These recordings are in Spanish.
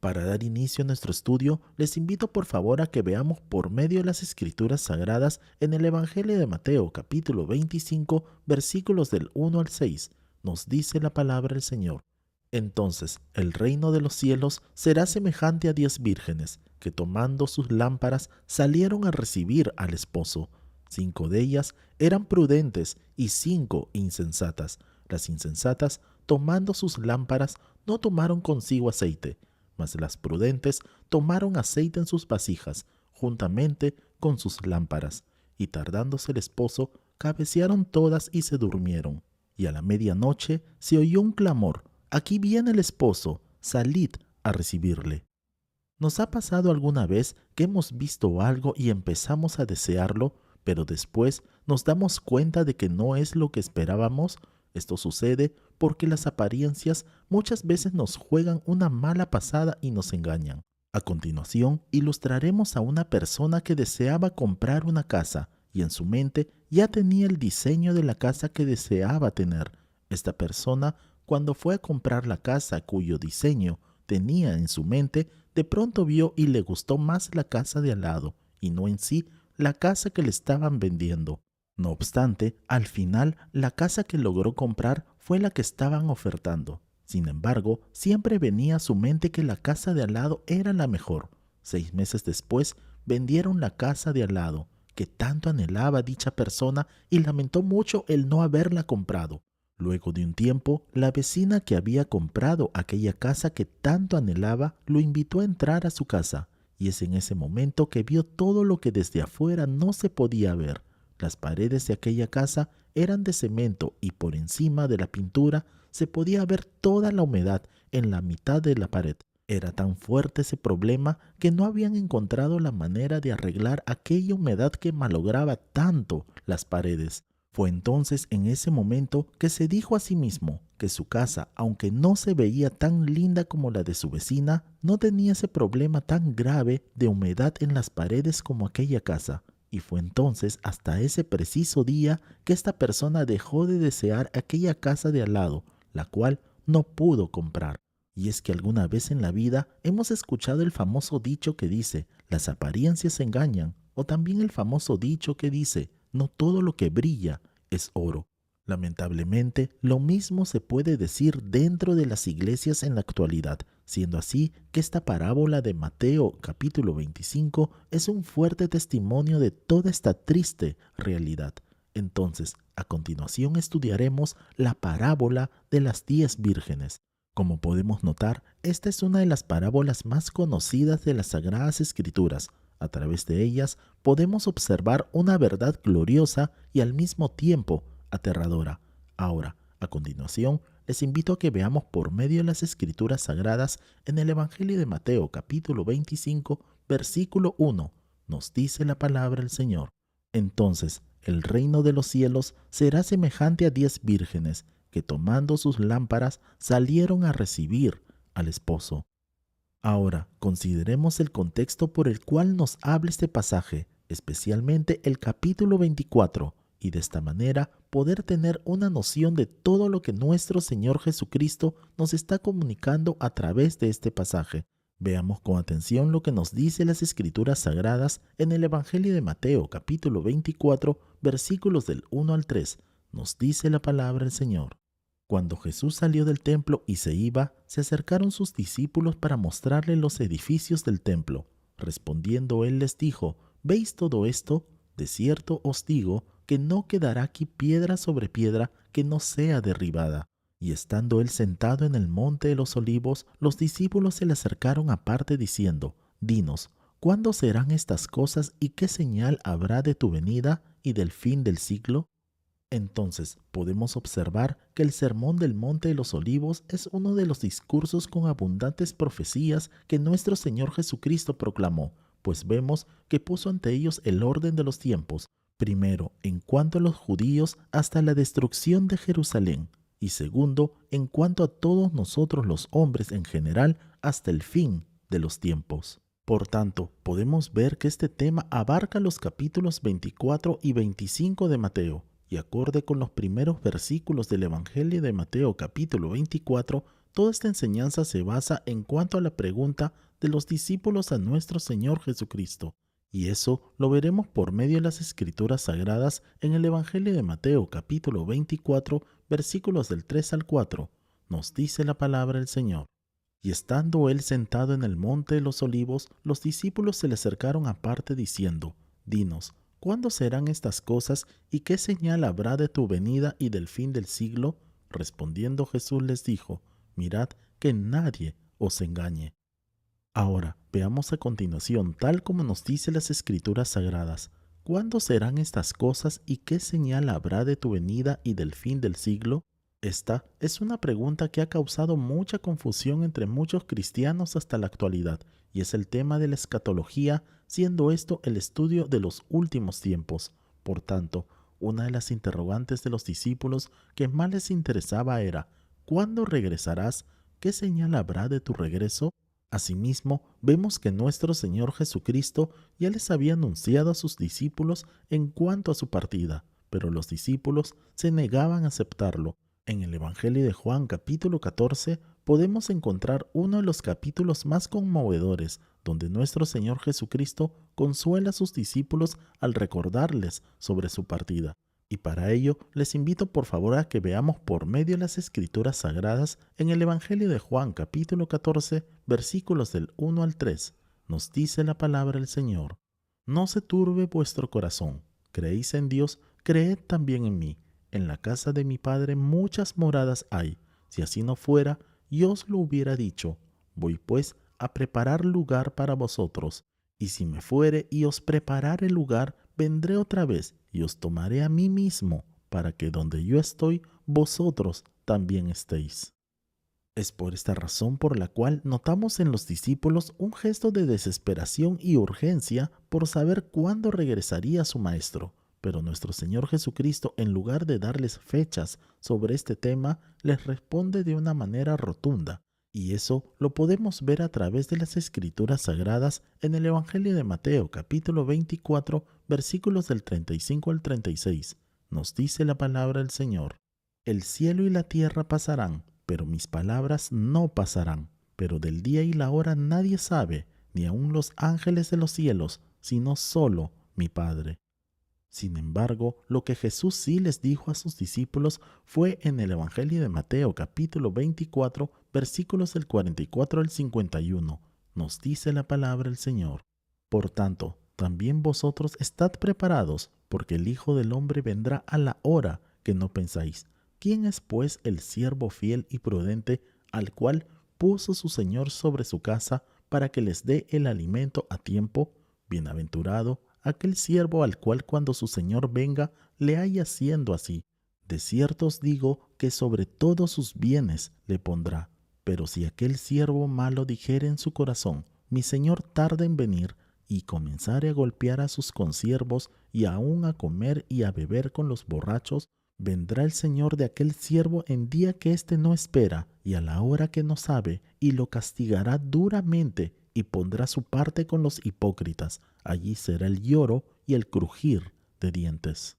Para dar inicio a nuestro estudio, les invito por favor a que veamos por medio de las Escrituras Sagradas en el Evangelio de Mateo, capítulo 25, versículos del 1 al 6. Nos dice la palabra del Señor. Entonces el reino de los cielos será semejante a 10 vírgenes, que tomando sus lámparas salieron a recibir al esposo. 5 de ellas eran prudentes y 5 insensatas. Las insensatas, tomando sus lámparas, no tomaron consigo aceite, mas las prudentes tomaron aceite en sus vasijas, juntamente con sus lámparas. Y tardándose el esposo, cabecearon todas y se durmieron. Y a la medianoche se oyó un clamor: «Aquí viene el esposo, salid a recibirle». ¿Nos ha pasado alguna vez que hemos visto algo y empezamos a desearlo, pero después nos damos cuenta de que no es lo que esperábamos? Esto sucede porque las apariencias muchas veces nos juegan una mala pasada y nos engañan. A continuación, ilustraremos a una persona que deseaba comprar una casa y en su mente ya tenía el diseño de la casa que deseaba tener. Esta persona, cuando fue a comprar la casa cuyo diseño tenía en su mente, de pronto vio y le gustó más la casa de al lado, y no en sí la casa que le estaban vendiendo. No obstante, al final la casa que logró comprar fue la que estaban ofertando. Sin embargo, siempre venía a su mente que la casa de al lado era la mejor. 6 meses después, vendieron la casa de al lado, que tanto anhelaba dicha persona, y lamentó mucho el no haberla comprado. Luego de un tiempo, la vecina que había comprado aquella casa que tanto anhelaba lo invitó a entrar a su casa, y es en ese momento que vio todo lo que desde afuera no se podía ver. Las paredes de aquella casa eran de cemento y por encima de la pintura se podía ver toda la humedad en la mitad de la pared. Era tan fuerte ese problema que no habían encontrado la manera de arreglar aquella humedad que malograba tanto las paredes. Fue entonces en ese momento que se dijo a sí mismo que su casa, aunque no se veía tan linda como la de su vecina, no tenía ese problema tan grave de humedad en las paredes como aquella casa. Y fue entonces hasta ese preciso día que esta persona dejó de desear aquella casa de al lado, la cual no pudo comprar. Y es que alguna vez en la vida hemos escuchado el famoso dicho que dice: «Las apariencias engañan», o también el famoso dicho que dice: «No todo lo que brilla es oro». Lamentablemente, lo mismo se puede decir dentro de las iglesias en la actualidad, siendo así que esta parábola de Mateo capítulo 25 es un fuerte testimonio de toda esta triste realidad. Entonces, a continuación estudiaremos la parábola de las 10 vírgenes. Como podemos notar, esta es una de las parábolas más conocidas de las Sagradas Escrituras. A través de ellas podemos observar una verdad gloriosa y al mismo tiempo aterradora. Ahora, a continuación, les invito a que veamos por medio de las Escrituras Sagradas en el Evangelio de Mateo, capítulo 25, versículo 1. Nos dice la palabra del Señor. Entonces, el reino de los cielos será semejante a 10 vírgenes, que tomando sus lámparas salieron a recibir al esposo. Ahora, consideremos el contexto por el cual nos habla este pasaje, especialmente el capítulo 24, y de esta manera poder tener una noción de todo lo que nuestro Señor Jesucristo nos está comunicando a través de este pasaje. Veamos con atención lo que nos dice las Escrituras Sagradas en el Evangelio de Mateo, capítulo 24, versículos del 1 al 3. Nos dice la palabra del Señor. Cuando Jesús salió del templo y se iba, se acercaron sus discípulos para mostrarle los edificios del templo. Respondiendo él les dijo: «¿Veis todo esto? De cierto os digo que no quedará aquí piedra sobre piedra que no sea derribada». Y estando él sentado en el monte de los olivos, los discípulos se le acercaron aparte diciendo: «Dinos, ¿cuándo serán estas cosas y qué señal habrá de tu venida y del fin del siglo?». Entonces podemos observar que el Sermón del Monte de los Olivos es uno de los discursos con abundantes profecías que nuestro Señor Jesucristo proclamó, pues vemos que puso ante ellos el orden de los tiempos, primero en cuanto a los judíos hasta la destrucción de Jerusalén, y segundo en cuanto a todos nosotros los hombres en general hasta el fin de los tiempos. Por tanto, podemos ver que este tema abarca los capítulos 24 y 25 de Mateo, y acorde con los primeros versículos del Evangelio de Mateo capítulo 24, toda esta enseñanza se basa en cuanto a la pregunta de los discípulos a nuestro Señor Jesucristo. Y eso lo veremos por medio de las Escrituras Sagradas en el Evangelio de Mateo, capítulo 24, versículos del 3 al 4. Nos dice la palabra del Señor. Y estando él sentado en el monte de los olivos, los discípulos se le acercaron aparte diciendo: Dinos, ¿cuándo serán estas cosas y qué señal habrá de tu venida y del fin del siglo? Respondiendo Jesús les dijo: Mirad que nadie os engañe. Ahora veamos a continuación, tal como nos dice las Escrituras Sagradas, ¿cuándo serán estas cosas y qué señal habrá de tu venida y del fin del siglo? Esta es una pregunta que ha causado mucha confusión entre muchos cristianos hasta la actualidad, y es el tema de la escatología, siendo esto el estudio de los últimos tiempos. Por tanto, una de las interrogantes de los discípulos que más les interesaba era: ¿cuándo regresarás? ¿Qué señal habrá de tu regreso? Asimismo, vemos que nuestro Señor Jesucristo ya les había anunciado a sus discípulos en cuanto a su partida, pero los discípulos se negaban a aceptarlo. En el Evangelio de Juan capítulo 14 podemos encontrar uno de los capítulos más conmovedores, donde nuestro Señor Jesucristo consuela a sus discípulos al recordarles sobre su partida. Y para ello les invito por favor a que veamos por medio de las Escrituras Sagradas en el Evangelio de Juan capítulo 14 versículos del 1 al 3. Nos dice la palabra del Señor: No se turbe vuestro corazón, creéis en Dios, creed también en mí. En la casa de mi Padre muchas moradas hay. Si así no fuera, yo os lo hubiera dicho. Voy pues a preparar lugar para vosotros. Y si me fuere y os preparare lugar, vendré otra vez y os tomaré a mí mismo, para que donde yo estoy, vosotros también estéis. Es por esta razón por la cual notamos en los discípulos un gesto de desesperación y urgencia por saber cuándo regresaría su Maestro. Pero nuestro Señor Jesucristo, en lugar de darles fechas sobre este tema, les responde de una manera rotunda. Y eso lo podemos ver a través de las Escrituras Sagradas en el Evangelio de Mateo, capítulo 24, versículos del 35 al 36. Nos dice la palabra del Señor: El cielo y la tierra pasarán, pero mis palabras no pasarán. Pero del día y la hora nadie sabe, ni aun los ángeles de los cielos, sino solo mi Padre. Sin embargo, lo que Jesús sí les dijo a sus discípulos fue en el Evangelio de Mateo capítulo 24, versículos del 44 al 51. Nos dice la palabra del Señor: Por tanto, también vosotros estad preparados, porque el Hijo del Hombre vendrá a la hora que no pensáis. ¿Quién es pues el siervo fiel y prudente al cual puso su Señor sobre su casa para que les dé el alimento a tiempo? Bienaventurado aquel siervo al cual cuando su señor venga le haya siendo así. De cierto os digo que sobre todos sus bienes le pondrá. Pero si aquel siervo malo dijere en su corazón: mi señor tarda en venir, y comenzare a golpear a sus consiervos y aun a comer y a beber con los borrachos, vendrá el señor de aquel siervo en día que éste no espera y a la hora que no sabe, y lo castigará duramente, y pondrá su parte con los hipócritas. Allí será el lloro y el crujir de dientes.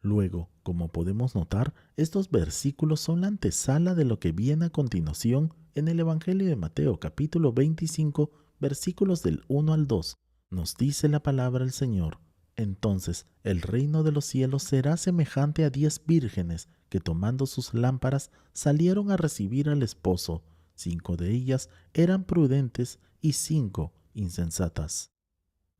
Luego, como podemos notar, estos versículos son la antesala de lo que viene a continuación en el Evangelio de Mateo, capítulo 25, versículos del 1 al 2. Nos dice la palabra del Señor: Entonces el reino de los cielos será semejante a 10 vírgenes que, tomando sus lámparas, salieron a recibir al esposo. 5 de ellas eran prudentes y 5 insensatas.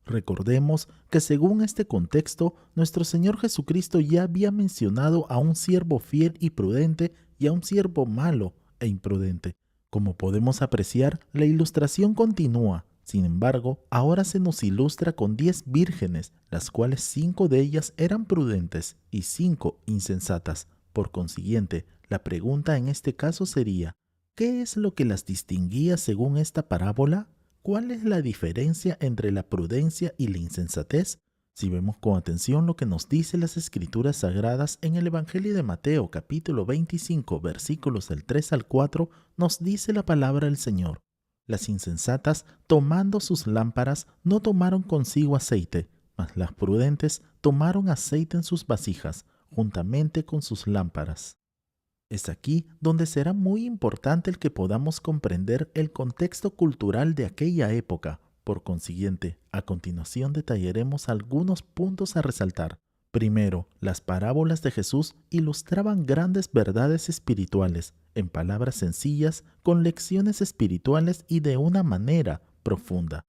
Recordemos que según este contexto, nuestro Señor Jesucristo ya había mencionado a un siervo fiel y prudente y a un siervo malo e imprudente. Como podemos apreciar, la ilustración continúa. Sin embargo, ahora se nos ilustra con 10 vírgenes, las cuales 5 de ellas eran prudentes y 5 insensatas. Por consiguiente, la pregunta en este caso sería: ¿qué es lo que las distinguía según esta parábola? ¿Cuál es la diferencia entre la prudencia y la insensatez? Si vemos con atención lo que nos dice las Escrituras Sagradas en el Evangelio de Mateo capítulo 25 versículos del 3 al 4, nos dice la palabra del Señor: Las insensatas, tomando sus lámparas, no tomaron consigo aceite, mas las prudentes tomaron aceite en sus vasijas, juntamente con sus lámparas. Es aquí donde será muy importante el que podamos comprender el contexto cultural de aquella época. Por consiguiente, a continuación detallaremos algunos puntos a resaltar. Primero, las parábolas de Jesús ilustraban grandes verdades espirituales, en palabras sencillas, con lecciones espirituales y de una manera profunda.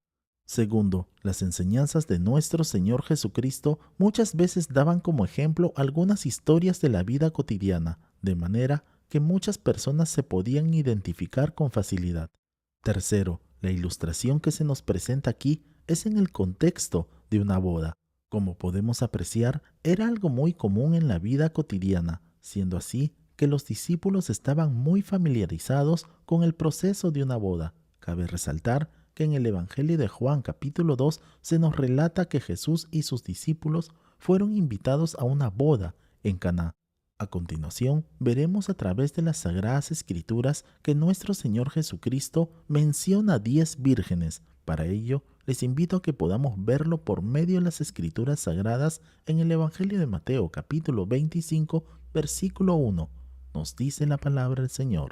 Segundo, las enseñanzas de nuestro Señor Jesucristo muchas veces daban como ejemplo algunas historias de la vida cotidiana, de manera que muchas personas se podían identificar con facilidad. Tercero, la ilustración que se nos presenta aquí es en el contexto de una boda. Como podemos apreciar, era algo muy común en la vida cotidiana, siendo así que los discípulos estaban muy familiarizados con el proceso de una boda. Cabe resaltar que en el Evangelio de Juan capítulo 2 se nos relata que Jesús y sus discípulos fueron invitados a una boda en Caná. A continuación, veremos a través de las Sagradas Escrituras que nuestro Señor Jesucristo menciona 10 vírgenes. Para ello, les invito a que podamos verlo por medio de las Escrituras Sagradas en el Evangelio de Mateo capítulo 25, versículo 1. Nos dice la palabra del Señor.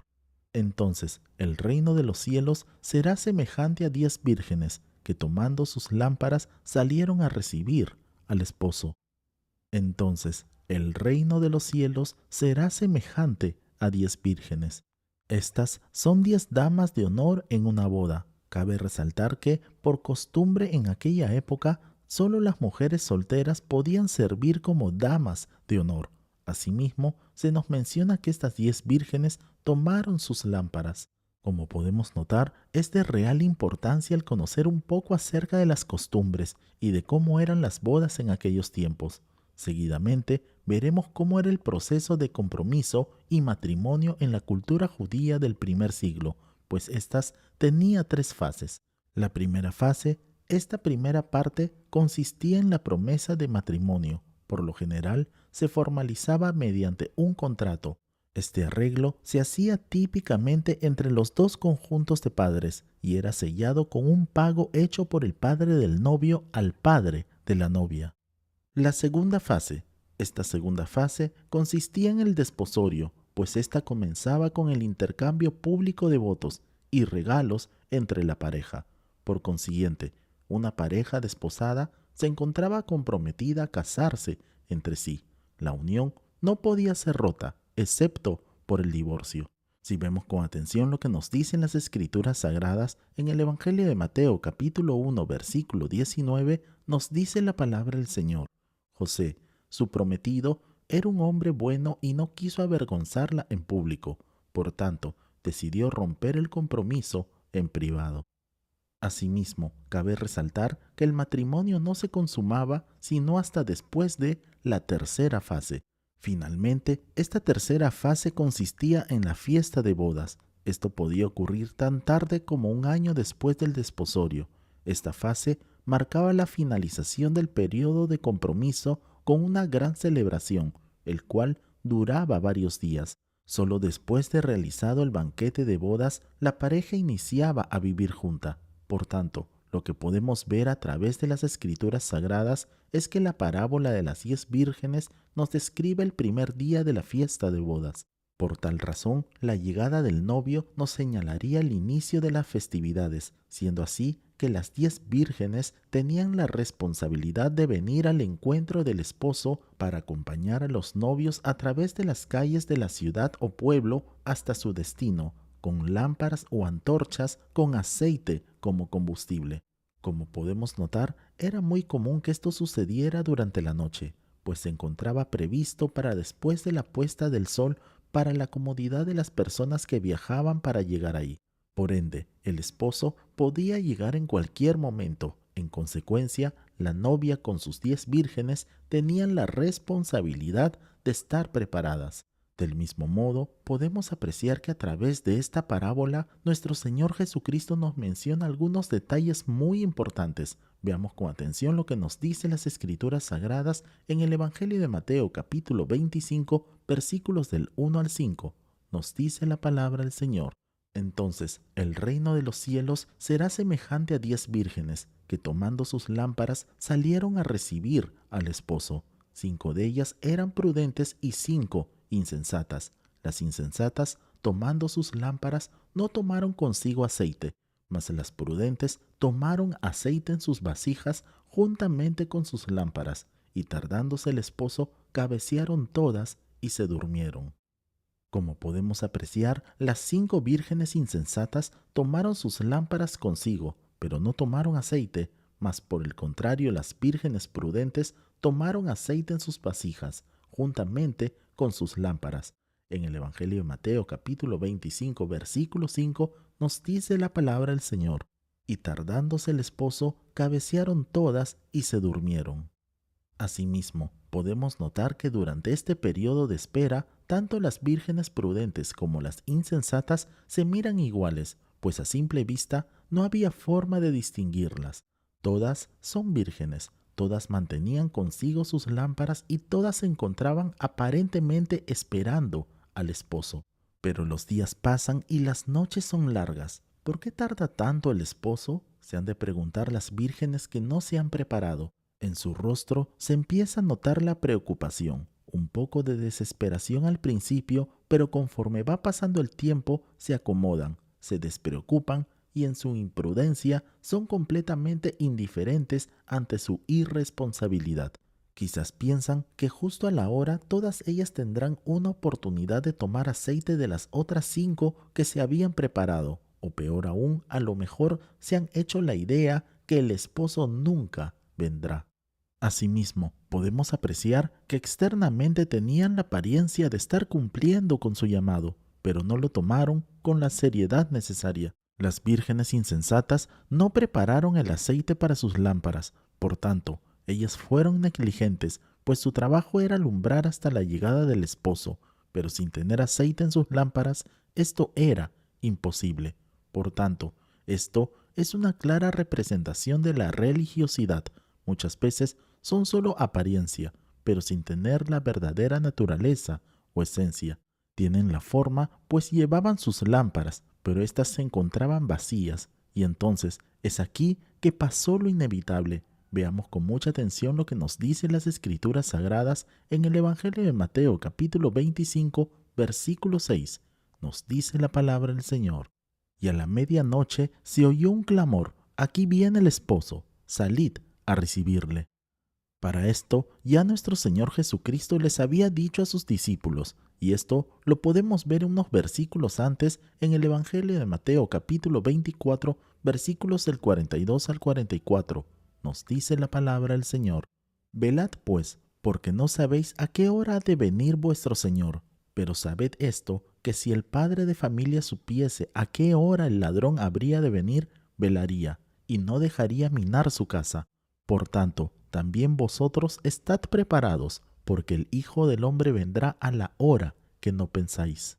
Entonces el reino de los cielos será semejante a 10 vírgenes que tomando sus lámparas salieron a recibir al esposo. Entonces el reino de los cielos será semejante a 10 vírgenes. Estas son 10 damas de honor en una boda. Cabe resaltar que, por costumbre en aquella época, solo las mujeres solteras podían servir como damas de honor. Asimismo, se nos menciona que estas 10 vírgenes tomaron sus lámparas. Como podemos notar, es de real importancia el conocer un poco acerca de las costumbres y de cómo eran las bodas en aquellos tiempos. Seguidamente, veremos cómo era el proceso de compromiso y matrimonio en la cultura judía del primer siglo, pues éstas tenía 3 fases. La primera fase, esta primera parte consistía en la promesa de matrimonio. Por lo general, se formalizaba mediante un contrato. Este arreglo se hacía típicamente entre los 2 conjuntos de padres y era sellado con un pago hecho por el padre del novio al padre de la novia. La segunda fase. Esta segunda fase consistía en el desposorio, pues ésta comenzaba con el intercambio público de votos y regalos entre la pareja. Por consiguiente, una pareja desposada se encontraba comprometida a casarse entre sí. La unión no podía ser rota, excepto por el divorcio. Si vemos con atención lo que nos dicen las Escrituras Sagradas, en el Evangelio de Mateo capítulo 1 versículo 19 nos dice la palabra del Señor. José, su prometido, era un hombre bueno y no quiso avergonzarla en público. Por tanto, decidió romper el compromiso en privado. Asimismo, cabe resaltar que el matrimonio no se consumaba sino hasta después de la tercera fase. Finalmente, esta tercera fase consistía en la fiesta de bodas. Esto podía ocurrir tan tarde como un año después del desposorio. Esta fase marcaba la finalización del periodo de compromiso con una gran celebración, el cual duraba varios días. Solo después de realizado el banquete de bodas, la pareja iniciaba a vivir junta. Por tanto, lo que podemos ver a través de las Escrituras Sagradas es que la parábola de las 10 vírgenes nos describe el primer día de la fiesta de bodas. Por tal razón, la llegada del novio nos señalaría el inicio de las festividades, siendo así que las 10 vírgenes tenían la responsabilidad de venir al encuentro del esposo para acompañar a los novios a través de las calles de la ciudad o pueblo hasta su destino, con lámparas o antorchas con aceite como combustible. Como podemos notar, era muy común que esto sucediera durante la noche, pues se encontraba previsto para después de la puesta del sol para la comodidad de las personas que viajaban para llegar ahí. Por ende, el esposo podía llegar en cualquier momento. En consecuencia, la novia con sus 10 vírgenes tenían la responsabilidad de estar preparadas. Del mismo modo, podemos apreciar que a través de esta parábola, nuestro Señor Jesucristo nos menciona algunos detalles muy importantes. Veamos con atención lo que nos dicen las Escrituras Sagradas en el Evangelio de Mateo capítulo 25, versículos del 1 al 5. Nos dice la palabra del Señor. Entonces el reino de los cielos será semejante a 10 vírgenes que tomando sus lámparas salieron a recibir al esposo. 5 de ellas eran prudentes y 5 insensatas. Las insensatas, tomando sus lámparas, no tomaron consigo aceite, mas las prudentes tomaron aceite en sus vasijas juntamente con sus lámparas, y tardándose el esposo, cabecearon todas y se durmieron. Como podemos apreciar, las 5 vírgenes insensatas tomaron sus lámparas consigo, pero no tomaron aceite, mas por el contrario las vírgenes prudentes tomaron aceite en sus vasijas, juntamente con sus lámparas. En el Evangelio de Mateo capítulo 25, versículo 5, nos dice la palabra del Señor: y tardándose el esposo, cabecearon todas y se durmieron. Asimismo, podemos notar que durante este periodo de espera, tanto las vírgenes prudentes como las insensatas se miran iguales, pues a simple vista no había forma de distinguirlas. Todas son vírgenes, todas mantenían consigo sus lámparas y todas se encontraban aparentemente esperando al esposo. Pero los días pasan y las noches son largas. ¿Por qué tarda tanto el esposo?, se han de preguntar las vírgenes que no se han preparado. En su rostro se empieza a notar la preocupación, un poco de desesperación al principio, pero conforme va pasando el tiempo se acomodan, se despreocupan y en su imprudencia son completamente indiferentes ante su irresponsabilidad. Quizás piensan que justo a la hora todas ellas tendrán una oportunidad de tomar aceite de las otras 5 que se habían preparado, o peor aún, a lo mejor se han hecho la idea que el esposo nunca vendrá. Asimismo, podemos apreciar que externamente tenían la apariencia de estar cumpliendo con su llamado, pero no lo tomaron con la seriedad necesaria. Las vírgenes insensatas no prepararon el aceite para sus lámparas, por tanto, ellas fueron negligentes, pues su trabajo era alumbrar hasta la llegada del esposo, pero sin tener aceite en sus lámparas, esto era imposible. Por tanto, esto es una clara representación de la religiosidad. Muchas veces son solo apariencia, pero sin tener la verdadera naturaleza o esencia. Tienen la forma, pues llevaban sus lámparas, pero éstas se encontraban vacías, y entonces es aquí que pasó lo inevitable. Veamos con mucha atención lo que nos dicen las Escrituras Sagradas en el Evangelio de Mateo capítulo 25, versículo 6. Nos dice la palabra del Señor: y a la medianoche se oyó un clamor: aquí viene el esposo, salid a recibirle. Para esto ya nuestro Señor Jesucristo les había dicho a sus discípulos, y esto lo podemos ver unos versículos antes en el Evangelio de Mateo capítulo 24, versículos del 42 al 44. Nos dice la palabra del Señor: velad pues, porque no sabéis a qué hora ha de venir vuestro Señor. Pero sabed esto, que si el padre de familia supiese a qué hora el ladrón habría de venir, velaría, y no dejaría minar su casa. Por tanto, también vosotros estad preparados, porque el Hijo del Hombre vendrá a la hora que no pensáis.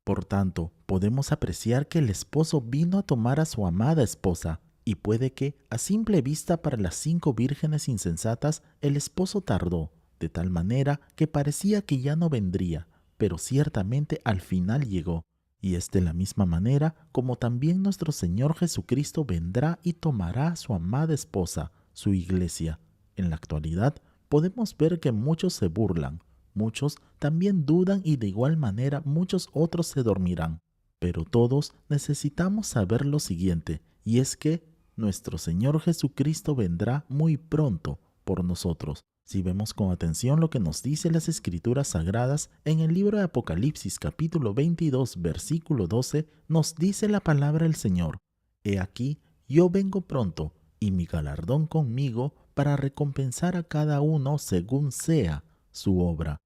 Por tanto, podemos apreciar que el esposo vino a tomar a su amada esposa, y puede que, a simple vista para las 5 vírgenes insensatas, el esposo tardó, de tal manera que parecía que ya no vendría, pero ciertamente al final llegó. Y es de la misma manera como también nuestro Señor Jesucristo vendrá y tomará a su amada esposa, su iglesia. En la actualidad podemos ver que muchos se burlan, muchos también dudan y de igual manera muchos otros se dormirán. Pero todos necesitamos saber lo siguiente, y es que nuestro Señor Jesucristo vendrá muy pronto por nosotros. Si vemos con atención lo que nos dice las Escrituras Sagradas, en el libro de Apocalipsis capítulo 22 versículo 12, nos dice la palabra del Señor: he aquí, yo vengo pronto, y mi galardón conmigo, para recompensar a cada uno según sea su obra.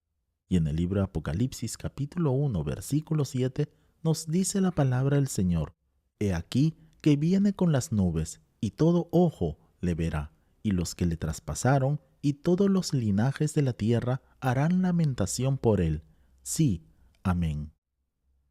Y en el libro de Apocalipsis capítulo 1 versículo 7 nos dice la palabra del Señor: he aquí que viene con las nubes, y todo ojo le verá, y los que le traspasaron, y todos los linajes de la tierra harán lamentación por él. Sí, amén.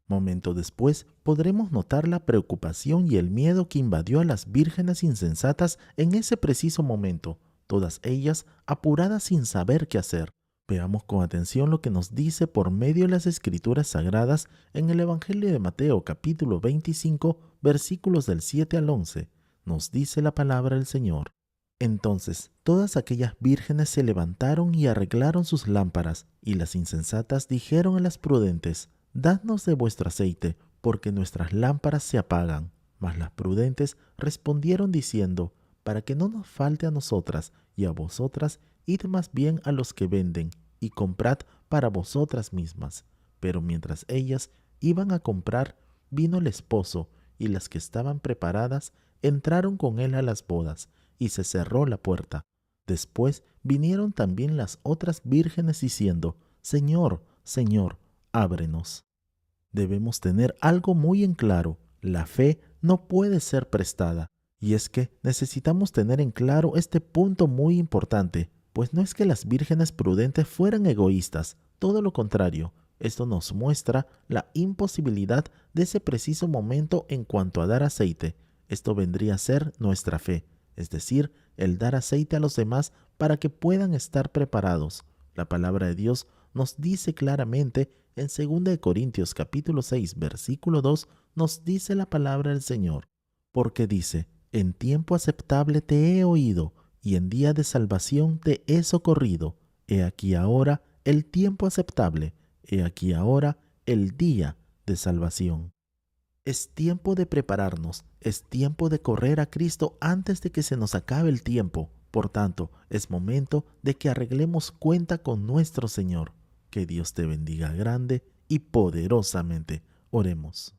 Momento después podremos notar la preocupación y el miedo que invadió a las vírgenes insensatas en ese preciso momento, todas ellas apuradas sin saber qué hacer. Veamos con atención lo que nos dice por medio de las Escrituras Sagradas en el Evangelio de Mateo capítulo 25, versículos del 7 al 11. Nos dice la palabra del Señor: entonces todas aquellas vírgenes se levantaron y arreglaron sus lámparas, y las insensatas dijeron a las prudentes: dadnos de vuestro aceite, porque nuestras lámparas se apagan. Mas las prudentes respondieron diciendo, para que no nos falte a nosotras y a vosotras, id más bien a los que venden, y comprad para vosotras mismas. Pero mientras ellas iban a comprar, vino el esposo, y las que estaban preparadas entraron con él a las bodas, y se cerró la puerta. Después vinieron también las otras vírgenes diciendo, Señor, Señor, ábrenos. Debemos tener algo muy en claro: la fe no puede ser prestada. Y es que necesitamos tener en claro este punto muy importante, pues no es que las vírgenes prudentes fueran egoístas, todo lo contrario. Esto nos muestra la imposibilidad de ese preciso momento en cuanto a dar aceite. Esto vendría a ser nuestra fe, es decir, el dar aceite a los demás para que puedan estar preparados. La palabra de Dios nos dice claramente en 2 Corintios capítulo 6, versículo 2, nos dice la palabra del Señor, porque dice, en tiempo aceptable te he oído, y en día de salvación te he socorrido. He aquí ahora el tiempo aceptable, he aquí ahora el día de salvación. Es tiempo de prepararnos, es tiempo de correr a Cristo antes de que se nos acabe el tiempo. Por tanto, es momento de que arreglemos cuenta con nuestro Señor. Que Dios te bendiga grande y poderosamente. Oremos.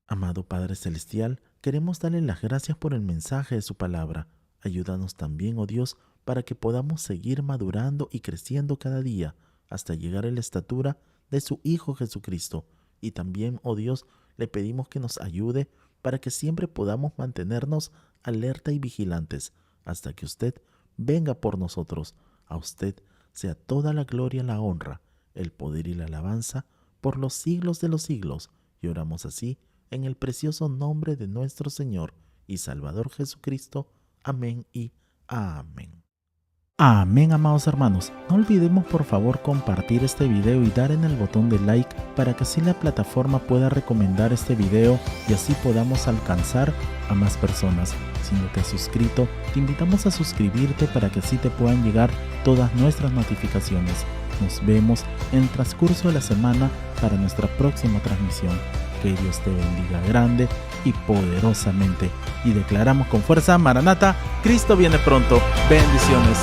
Amado Padre Celestial, queremos darle las gracias por el mensaje de su palabra. Ayúdanos también, oh Dios, para que podamos seguir madurando y creciendo cada día hasta llegar a la estatura de su Hijo Jesucristo. Y también, oh Dios, le pedimos que nos ayude para que siempre podamos mantenernos alerta y vigilantes hasta que usted venga por nosotros. A usted sea toda la gloria, la honra, el poder y la alabanza por los siglos de los siglos. Y oramos así en el precioso nombre de nuestro Señor y Salvador Jesucristo. Amén y amén. Amén, amados hermanos. No olvidemos por favor compartir este video y dar en el botón de like para que así la plataforma pueda recomendar este video y así podamos alcanzar a más personas. Si no te has suscrito, te invitamos a suscribirte para que así te puedan llegar todas nuestras notificaciones. Nos vemos en el transcurso de la semana para nuestra próxima transmisión. Que Dios te bendiga grande y poderosamente. Y declaramos con fuerza: Maranata, Cristo viene pronto. Bendiciones.